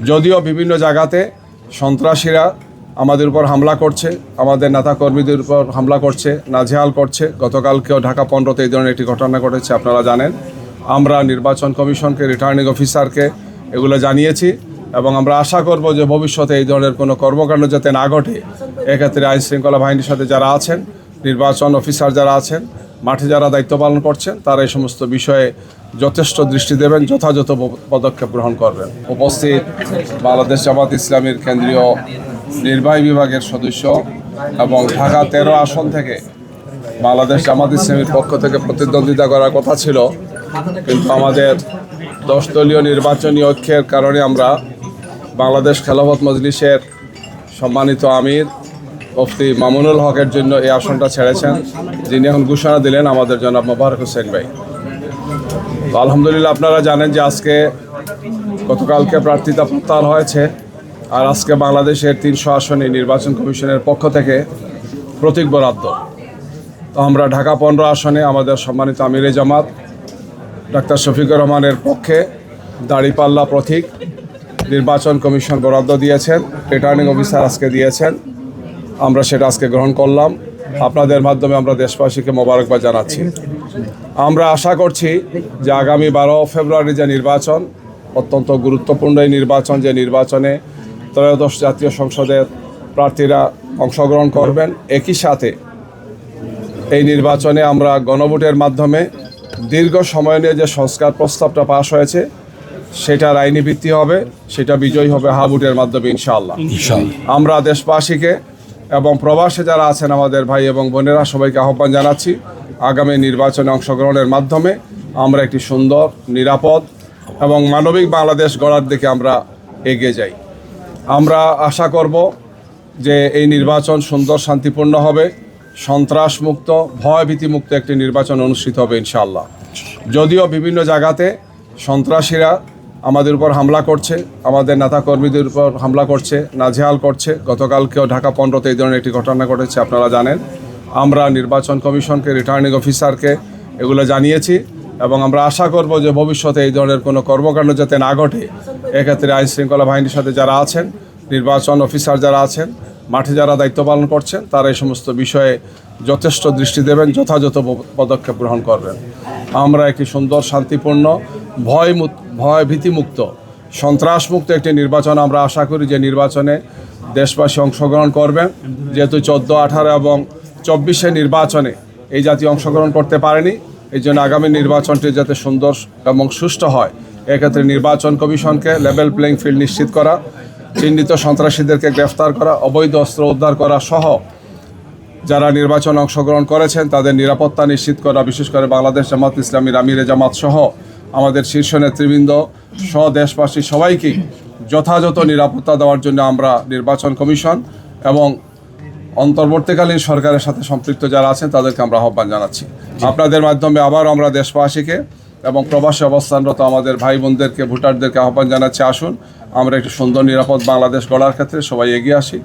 যদিও বিভিন্ন জায়গাতে সন্ত্রাসীরা আমাদের উপর হামলা করছে, আমাদের নেতা কর্মীদের উপর হামলা করছে, নাজেহাল করছে। গতকালকেও ঢাকা 15-তে এই ধরনের একটি ঘটনা ঘটেছে, আপনারা জানেন। আমরা নির্বাচন কমিশনকে, রিটার্নিং অফিসারকে এগুলো জানিয়েছি এবং আমরা আশা করব যে ভবিষ্যতে এই ধরনের কোনো কর্মকাণ্ড যাতে না ঘটে। এক্ষেত্রে আইনশৃঙ্খলা বাহিনীর সাথে যারা আছেন, নির্বাচন অফিসার যারা আছেন, মাঠে যারা দায়িত্ব পালন করছেন, তারা এই সমস্ত বিষয়ে যথেষ্ট দৃষ্টি দেবেন, যথাযথ পদক্ষেপ গ্রহণ করবেন। উপস্থিত বাংলাদেশ জামাত ইসলামীর কেন্দ্রীয় নির্বাহী বিভাগের সদস্য এবং ঢাকা 13 আসন থেকে বাংলাদেশ জামাত ইসলামীর পক্ষ থেকে প্রতিদ্বন্দ্বিতা করার কথা ছিল, কিন্তু আমাদের 10 দলীয় নির্বাচনী ঐক্যের কারণে আমরা বাংলাদেশ খেলাফত মজলিসের সম্মানিত আমির মুফতি মামুনুল হকের জন্য এই আসনটা ছেড়েছেন, যিনি এখন ঘোষণা দিলেন আমাদের জনাব মোবারক হোসেন ভাই। তো আলহামদুলিল্লাহ, আপনারা জানেন যে আজকে গতকালকে প্রার্থিতা প্রত্যাহার হয়েছে, আর আজকে বাংলাদেশের 300 আসনে নির্বাচন কমিশনের পক্ষ থেকে প্রতীক বরাদ্দ। তো আমরা ঢাকা 15 আসনে আমাদের সম্মানিত আমিরে জামাত ডাক্তার শফিকুর রহমানের পক্ষে দাঁড়িপাল্লা প্রতীক নির্বাচন কমিশন বরাদ্দ দিয়েছেন, রিটার্নিং অফিসার আজকে দিয়েছেন। আমরা সেটা আজকে গ্রহণ করলাম। আপনাদের মাধ্যমে আমরা দেশবাসীকে মোবারকবাদ জানাচ্ছি। আমরা আশা করছি যে আগামী 12 ফেব্রুয়ারি যে নির্বাচন, অত্যন্ত গুরুত্বপূর্ণ এই নির্বাচন, যে নির্বাচনে 13শ জাতীয় সংসদের প্রার্থীরা অংশগ্রহণ করবেন, একই সাথে এই নির্বাচনে আমরা গণভোটের মাধ্যমে দীর্ঘ সময় নিয়ে যে সংস্কার প্রস্তাবটা পাশ হয়েছে সেটার আইনি ভিত্তি হবে, সেটা বিজয়ী হবে হা ভোটের মাধ্যমে ইনশাআল্লাহ। আমরা দেশবাসীকে এবং প্রবাসে যারা আছেন আমাদের ভাই এবং বোনেরা সবাইকে আহ্বান জানাচ্ছি, আগামী নির্বাচনে অংশগ্রহণের মাধ্যমে আমরা একটি সুন্দর, নিরাপদ এবং মানবিক বাংলাদেশ গড়ার দিকে আমরা এগিয়ে যাই। আমরা আশা করব যে এই নির্বাচন সুন্দর, শান্তিপূর্ণ হবে, সন্ত্রাসমুক্ত, ভয়ভীতিমুক্ত একটি নির্বাচন অনুষ্ঠিত হবে ইনশাআল্লাহ। যদিও বিভিন্ন জায়গাতে সন্ত্রাসীরা আমাদের উপর হামলা করছে, আমাদের নেতা কর্মীদের উপর হামলা করছে, নাজেহাল করছে। গতকালকেও ঢাকা 15-তে এই ধরনের একটি ঘটনা ঘটেছে, আপনারা জানেন। আমরা নির্বাচন কমিশনকে, রিটার্নিং অফিসারকে এগুলো জানিয়েছি এবং আমরা আশা করব যে ভবিষ্যতে এই ধরনের কোনো কর্মকাণ্ড যাতে না ঘটে। এক্ষেত্রে আইনশৃঙ্খলা বাহিনীর সাথে যারা আছেন, নির্বাচন অফিসার যারা আছেন, মাঠে যারা দায়িত্ব পালন করছেন, তারা এই সমস্ত বিষয়ে যথেষ্ট দৃষ্টি দেবেন, যথাযথ পদক্ষেপ গ্রহণ করবেন। আমরা একটি সুন্দর, শান্তিপূর্ণ, ভয়ভীতিমুক্ত, সন্ত্রাসমুক্ত একটি নির্বাচন আমরা আশা করি, যে নির্বাচনে দেশবাসী অংশগ্রহণ করবেন। যেহেতু 14, 18 এবং 24 নির্বাচনে এই জাতীয় অংশগ্রহণ করতে পারেনি, এই জন্য আগামী নির্বাচনটি যাতে সুন্দর এবং সুষ্ঠু হয়, এক্ষেত্রে নির্বাচন কমিশনকে লেভেল প্লেইং ফিল্ড নিশ্চিত করা, চিহ্নিত সন্ত্রাসীদেরকে গ্রেফতার করা, অবৈধ অস্ত্র উদ্ধার করা সহ যারা নির্বাচনে অংশগ্রহণ করেছেন তাদের নিরাপত্তা নিশ্চিত করা, বিশেষ করে বাংলাদেশ জামাত ইসলামীর আমিরে জামাত সহ আমাদের শীর্ষ নেতৃবৃন্দ সহ দেশবাসী সবাইকে যথাযথ নিরাপত্তা দেওয়ার জন্য আমরা নির্বাচন কমিশন এবং অন্তর্বর্তীকালীন সরকারের সাথে সম্পৃক্ত যারা আছেন তাদেরকে আমরা আহ্বান জানাচ্ছি। আপনাদের মাধ্যমে আবার আমরা দেশবাসীকে এবং প্রবাসী অবস্থানরত আমাদের ভাই বোনদেরকে, ভোটারদেরকে আহ্বান জানাচ্ছি, আসুন আমরা একটি সুন্দর, নিরাপদ বাংলাদেশ গড়ার ক্ষেত্রে সবাই এগিয়ে আসি।